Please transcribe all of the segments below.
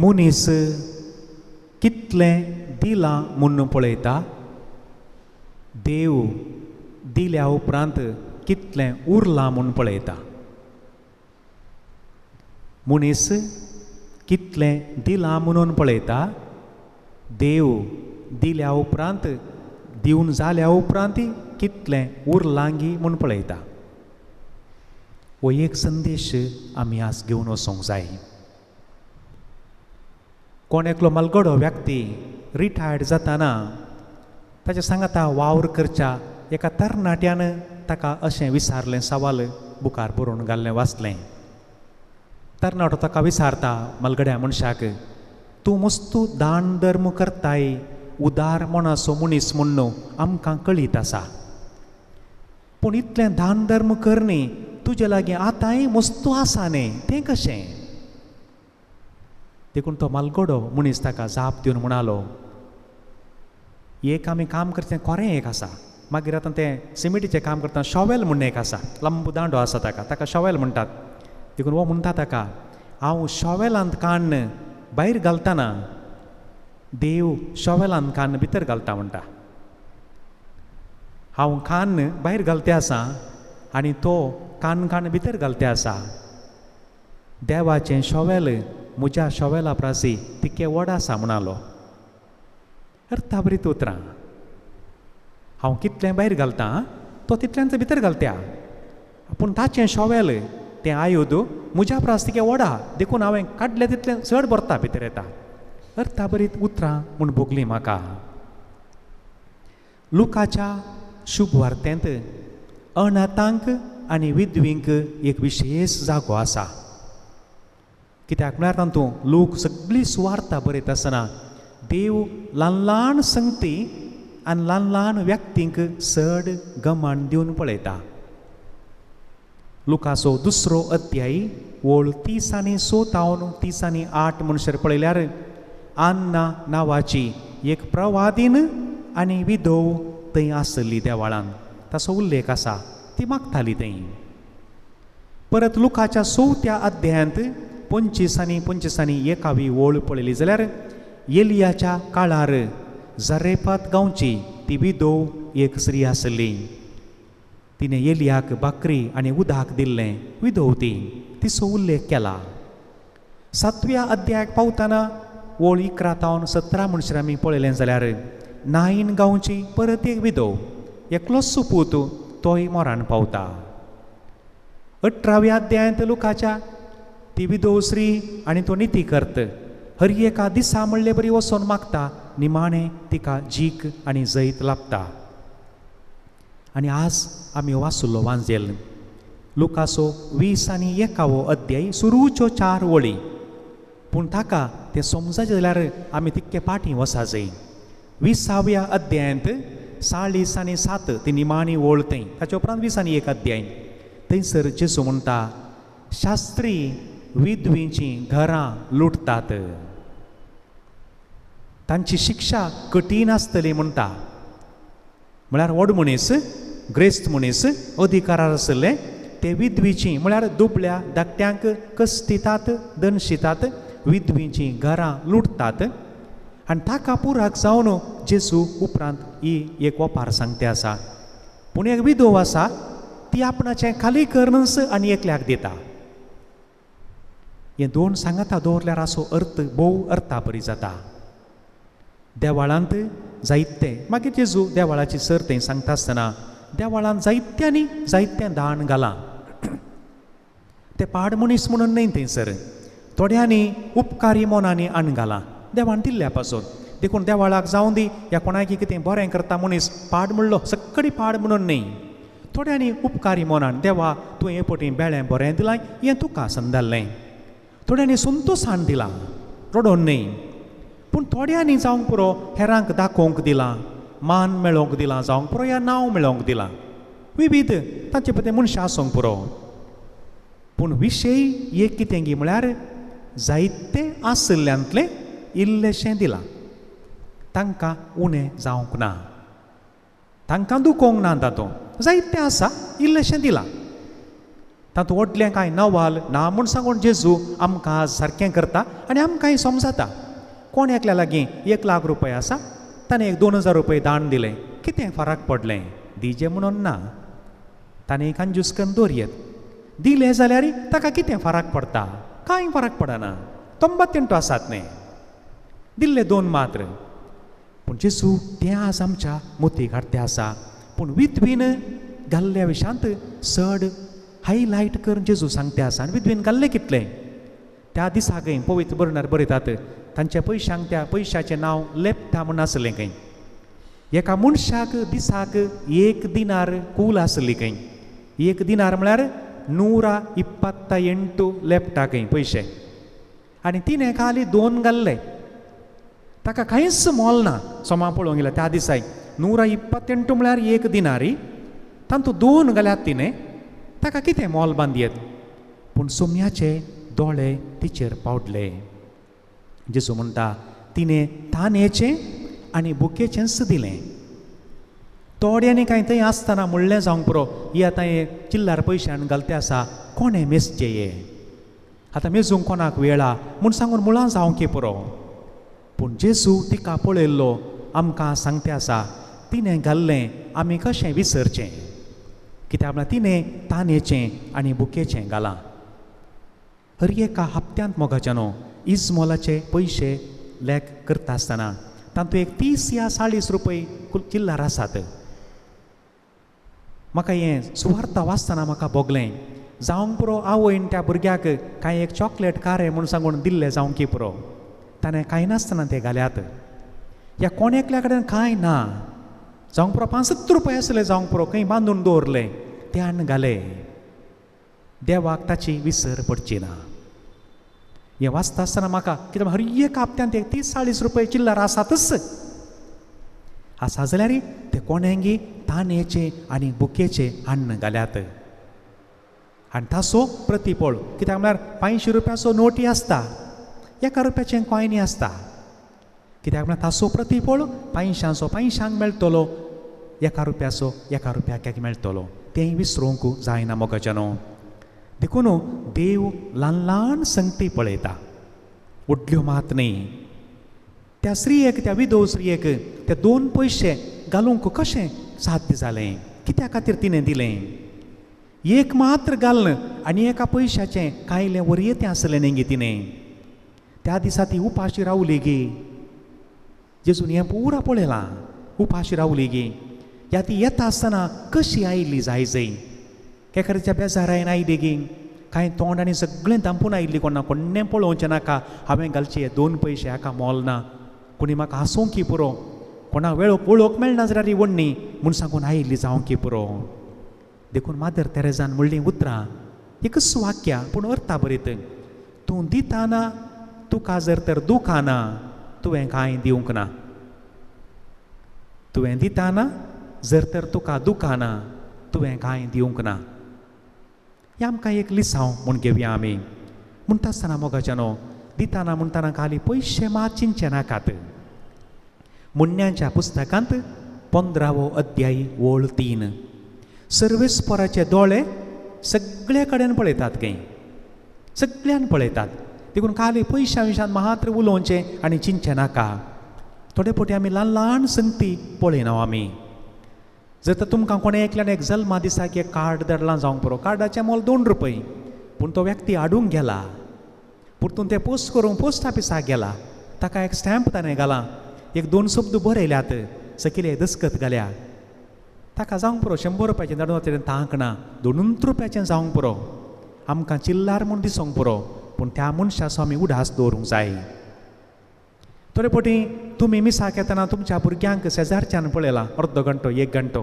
मनीस कितलें दिलां म्हणून पळयता, देव दिल्या उपरांत कितलें उरलां म्हणून पळयता. मनीस कितलें दिलां म्हणून पळयता, देव दिल्या उपरांत दिवन जाल्या उपरांत कितलें उरलांगी म्हूण पळयता. हो एक संदेश आमी आज घेवन वचोंक जाय. कोण एकलो मलगडो व्यक्ती रिटायर्ड जाताना ताच्या सांगाता वावर करच्या एका तरणाट्यान ताका अशें विचारलें, सवाल बुकार बरोवन घाल्लें, वाचलें. तरणाटो ताका विचारता मलगड्या मनशाक, तूं मस्तू दान धर्म करताय, उदार मनाचो मनीस म्हणून आमकां कळीत आसा, पूण इतलें दान धर्म करनी तुजे लागीं आतांय मस्तू आसा न्ही, तें कशें? देखून तो मलगडो मनीस ताका जाप दिवन म्हणालो, एक आमी काम करचें कोरें एक आसा, मागीर आतां तें सिमेंटीचें काम करता शॉवेल म्हणून एक आसा, लंब दांडो आसा ताका शॉवेल म्हणटात. देखून हो म्हणटा ताका, हांव शॉवेलांत काण्ण भायर घालतना देव शॉवेलांत काण्ण भितर घालता म्हणटा. हांव काण्ण भायर घालतें आसा आनी तो काण्ण भितर घालतें आसा. देवाचें शॉवेल म्हज्या शॉवेला प्रासी तितकें व्हड आसा म्हणालो. अर्था बरीत उतरां. हांव कितलें भायर घालतां तो तितल्यांच भितर घालत्या, पूण ताचें शॉवेल तें आयुध म्हज्या प्रास तितकें व्हड आहा, देखून हांवें काडलें तितलें चड भरता भितर येता. अर्था बरीत उतरां म्हूण भोगलीं म्हाका. लुकाच्या शुभ वार्तेंत अनाथांक आनी विधवींक एक विशेश जागो आसा. कित्याक म्हळ्यार तातूंत लोक सगळी सुवार्ता बरयत आसतना देव ल्हान ल्हान संगती आनी ल्हान ल्हान व्यक्तींक चड गमण दिवन पळयता. लुकाचो 2रो अध्याय ओळ 30 आनी 30 आनी 8 म्हणसर पळयल्यार आन्ना नांवाची एक प्रवादीन आनी विधव थंय आसली देवाळान, ताचो उल्लेख आसा, ती मागताली थंय. परत लुकाच्या 4थ्या अध्यायांत 25 आनी 1 ओळ पळयली जाल्यार एलियाच्या काळार जरेपात गांवची ती विधव एक स्त्री आसली. तिने एलियाक बाकरी आनी उदक दिल्लें, विधव तिचो उल्लेख केला. 7व्या अध्यायाक पावतना ओळ 11 ते 17 म्हणसर आमी पळयलें जाल्यार नाईन गांवची परत एक विधव, एकलोच पूत, तोय मोरान पावता. 18व्या अध्यायांत लुकाच्या ती विधव स्त्री आनी तो निती करत हर एका दिसा म्हणले बरी वचोन मागता, निमाणें तिका जीक आनी जैत लाभता. आनी आज आमी वाचुल्लो वांजेल लुकाचो 20 आनी 1 अध्याय सुरूच्यो 4 वळी, पूण ताका तें समजाचें जाल्यार आमी तितके फाटीं वचा जाय. 20व्या अध्यायांत 40 आनी 7 ती निमाणी ओळ थंय, ताचे उपरांत 20 आनी 1 अध्याय थंयसर जेजू म्हणटा, शास्त्री विधवींचीं घरां लुटतात, तांची शिक्षा कठीण आसतली म्हणटा. म्हळ्यार व्हड मनीस, ग्रेस्त मनीस, अधिकारार आसले ते विधवीचीं म्हळ्यार दुबळ्या धाकट्यांक कश्टितात, दनशितात, विधवींचीं घरां लुटतात. आनी ताका पुराक जावन जेजू उपरांत ही एक ओपार सांगते आसा. पूण एक विधव आसा ती आपणाचें खाली करनस आनी एकल्याक दिता. हे दोन सांगाता दवरल्यार असो अर्थ भोव अर्था बरी जाता. देवाळांत जायते मागीर जेजू देवाळाची सर्त सांगता आसतना देवाळांत जायत्यांनी जायतें दान घालां. ते पाड मनीस म्हणून न्हय थंयसर, थोड्यांनी उपकारी मोनांनी आण घालां देवान दिल्ल्या पासून. देखून देवाळाक जावं दी ह्या कोणाकी कितें बरें करता मनीस पाड म्हणलो सक्कडी पाड म्हणून न्हय, थोड्यांनी उपकारी मोनान देवा तूं हे पटी बेळें बरें दिलां हें तुका संदाल्लें. थोड्यांनी संतोशान दिलां रडोन न्हय, पूण थोड्यांनी जावंक पुरो हेरांक दाखोवंक दिलां, मान मेळोवंक दिलां जावंक पुरो या नांव मेळोवंक दिलां, विविध तांचे पळय मनशां आसूंक पुरो. पूण विशय एक कितें गी म्हळ्यार जायते आसल्ल्यांतलें इल्लेशें दिलां, तांकां उणें जावंक ना, तांकां दुखोवंक ना तातूंत, जायतें आसा इल्लेशें दिलां. तातूंत व्हडलें कांय नवाल ना म्हूण सांगून जेजू आमकां आज सारकें करता आनी आमकांय समजता. कोण एकल्या लागीं 1,00,000 रुपया आसा, ताणें एक 2,000 रुपया दान दिलें, कितें फरक पडलें? दिजें म्हणून ना, ताणें एक कंजूस करून दवरयत. दिलें जाल्यार ताका कितें फरक पडटा? कांय फरक पडना. 98 आसात न्ही, दिल्ले 2 मात्र. पूण जेजू तें आज आमच्या मोतीक हाडटे आसा. पूण विधवीन घाल्ल्या विशांत चड हायलायट करून जेजू सांगते आसा. आनी विधवीन घाल्लें कितलें? त्या दिसाकय पवित्र बरणार बरयतात, तांच्या पयशांक त्या पयशाचें नांव लेप्ता म्हूण आसलें खंय. एका मनशाक दिसाक 1 दिनार कूल आसली खंय. 1 दिनार म्हळ्यार 128 लेप्टा खंय पयशे. आनी तिणें खाली 2 घाल्ले, ताका कांयच मोल ना. सोमा पळोवंक गेल्यार त्या दिसाक 128 म्हळ्यार 1 दिनारी, तातूंत 2 घाल्यात तिणें, ताका कितें मोल बांदयत? पूण सोम्याचे दोळे तिचेर पावडले. जेजू म्हणटा तिणें तानेचें आनी बुकेचेंच दिलें. थोड्यांनी कांय थंय आसतना म्हणलें जावंक पुरो, ही आतां हे चिल्लार पयशान घालते आसा, कोणें मेजचें हे? आतां मेजूंक कोणाक वेळा म्हूण सांगून मुळां जावंकी पुरो. पूण जेजू तिका पळयल्लो आमकां सांगते आसा, तिणें घाल्लें आमी कशें विसरचें? कित्याक म्हळ्यार तिणें तानेचें आनी बुकेचें घालां. हर एका हप्त्यांत मोगाच्या न्हू इजमोलाचे पयशे लेख करता आसतना तातूंत एक 30 या 40 रुपया चिल्लार आसात. म्हाका हें सुवार्ता वाचतना म्हाका भोगलें, जावंक पुरो आवयन त्या भुरग्याक कांय एक चॉकलेट कारे म्हूण सांगून दिल्लें जावंकी पुरो. ताणें कांय नासतना ते घाल्यात. ह्या कोणेकल्या कडेन कांय ना, जावंक पुरो 65 रुपया आसले, जावंक पुरो खंय बांदून दवरले, ते आनी घाले. देवाक ताची विसर पडची ना. हें वाचता आसतना म्हाका कित्याक हर एक हप्त्यांत एक 30-40 रुपया चिल्लार आसातच. आसा जाल्यार ते कोणेंगी तानेचे आनी बुकेचे हाडून घाल्यात. आनी ताचो प्रतिफळ कित्याक म्हळ्यार 500 रुपयाचो नोटी आसता, 1 रुपयाचें कॉयनी आसता. कित्याक म्हळ्यार ताचो प्रतिफळ 500चो 500 मेळटलो, 1 रुपयाचो 1 रुपयाक मेळटलो. तेंय विसरूंक जायना मोगाच्या न्हू. देखून देव ल्हान ल्हान संगती पळयता, व्हडल्यो मात न्ही. त्या स्त्रियेक, त्या विधव स्त्रियेक ते 2 पयशे घालूंक कशें साध्य जालें? कित्या खातीर तिणें दिलें? 1 मात्र घालन आनी 1 पयशाचें कायलें वरयेतें आसलें न्ही गे तिणें. त्या दिसा ती उपाशी रावली गे. जेजून हें पुरा पळयलां, उपाशी रावली गे. ह्या ती येता आसतना कशी आयिल्ली जायजय, केकरेच्या बेजारायन आयली गे. कांय तोंड आनी सगळें दांपून आयिल्ली, कोणा कोण्णें पळोवचें नाका. हांवें घालचे 2 पयशे, हाका मोल ना, कोणी म्हाका हांसूंकी पुरो, कोणा वळोवंक मेळना जाल्यार ही वडणी म्हूण सांगून आयिल्ली जावंकी पुरो. देखून मादर तेरेजान म्हणलीं उतरां, एकच वाक्या पूण अर्था बरीत. तूं दिताना तुका जर तर दूख आना, तुवें कांय दिवंक ना. तुवें दिताना जर तर तुका दूख आना, तुवें कांय दिवंक ना. हें आमकां एक लिसांव म्हूण घेवया आमी. म्हणटा आसतना मोगाच्या न्हू, दिताना म्हणटाना खाली पयशे मात चिंतचे नाकात. मुन्यांच्या पुस्तकांत 15वो अध्याय ओळ 3. सर्वेस्पराचे दोळे सगळे कडेन पळयतात खंय, सगळ्यान पळयतात. देखून खाली पयशा विशांत मात्र उलोवचें आनी चिंतचें नाका. थोडे फावटी आमी ल्हान ल्हान संगती पळयना आमी. जर तर तुमकां कोणें एकल्यान एक जल्मा दिसाक एक कार्ड धाडलां जावंक पुरो, कार्डाचें मोल 2 रुपया, पूण तो व्यक्ती हाडूंक गेला, परतून तें पोस्ट करूंक पोस्ट ऑफिसाक गेला, ताका एक स्टॅम्प ताणें घालां, एक 2 शब्द बरयल्यात, सकयले दस्खत घाल्या, ताका जावंक पुरो 100 रुपयाचें धाडून वचून तांक ना 2 रुपयाचें जावंक पुरो. आमकां चिल्लार म्हूण दिसूंक पुरो, पूण त्या मनशाचो आमी उडास दवरूंक जाय. थोडे फावटी तुमी मिसाक येतना तुमच्या भुरग्यांक शेजारच्यान पळयलां, अर्द घंटो 1 घंटो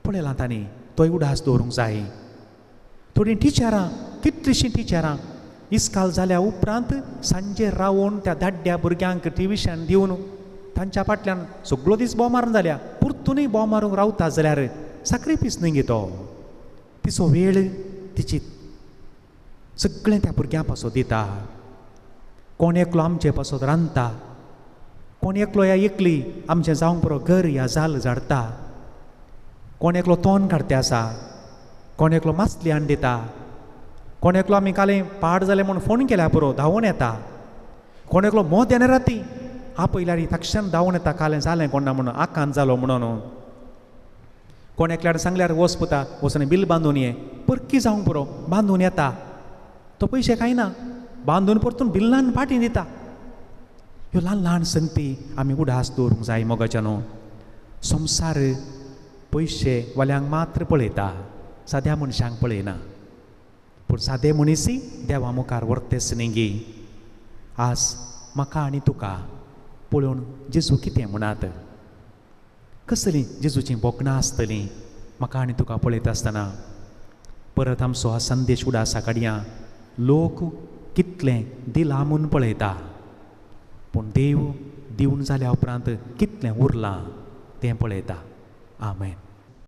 पळयलां तांणी, तोय उडास दवरूंक जाय. थोडीं टिचरां, कितलींशीं टिचरां इस्काल जाल्या उपरांत सांजे रावून त्या धाड्ड्या भुरग्यांक ट्युशन दिवन तांच्या फाटल्यान सगळो दीस बोमा मारून जाल्या, परतूनय बोमा मारूंक रावता जाल्यार साक्रिफीस न्ही गे तो. तिचो वेळ तिची सगळें त्या भुरग्यां पासो दिता. कोण एकलो आमचे पासत रांदता, कोण एकलो या एकली आमचें जावंक पुरो घर या जाल झाडटा, कोण एकलो तोंड काडते आसा, कोण एकलो मासली हाडून दिता, कोण एकलो आमी काले पाड जाले म्हणून फोन केल्या पुरो धांवून येता, कोण एकलो मोत देणे राती आपयल्यार तक्षण धांवून येता कालें जालें कोण ना म्हणून आकांत जालो म्हणून. कोण एकल्यार सांगल्यार वच पुता वचून बिल बांदून ये, परकी जावंक पुरो बांदून येता, तो पयशे कांय ना बांदून परतून बिल्लान पाटी दिता. ह्यो ल्हान ल्हान संगती आमी उडास दवरूंक जाय मोगाच्यानो. संवसार पयशे वाल्यांक मात्र पळयता, साद्या मनशांक पळयना. पूण सादे मनीसय देवा मुखार वर्तेस न्ही. आज म्हाका आनी तुका पळोवन जेजू कितें म्हणात, कसलीं जेजूचीं बोगणां आसतलीं म्हाका आनी तुका पळयता आसतना. परत आमचो हा संदेश उडासा काडया. लोक कितलें दिलां म्हूण पळयता, पूण देव दिवन जाल्या उपरांत कितलें उरलां तें पळयता. आमेन.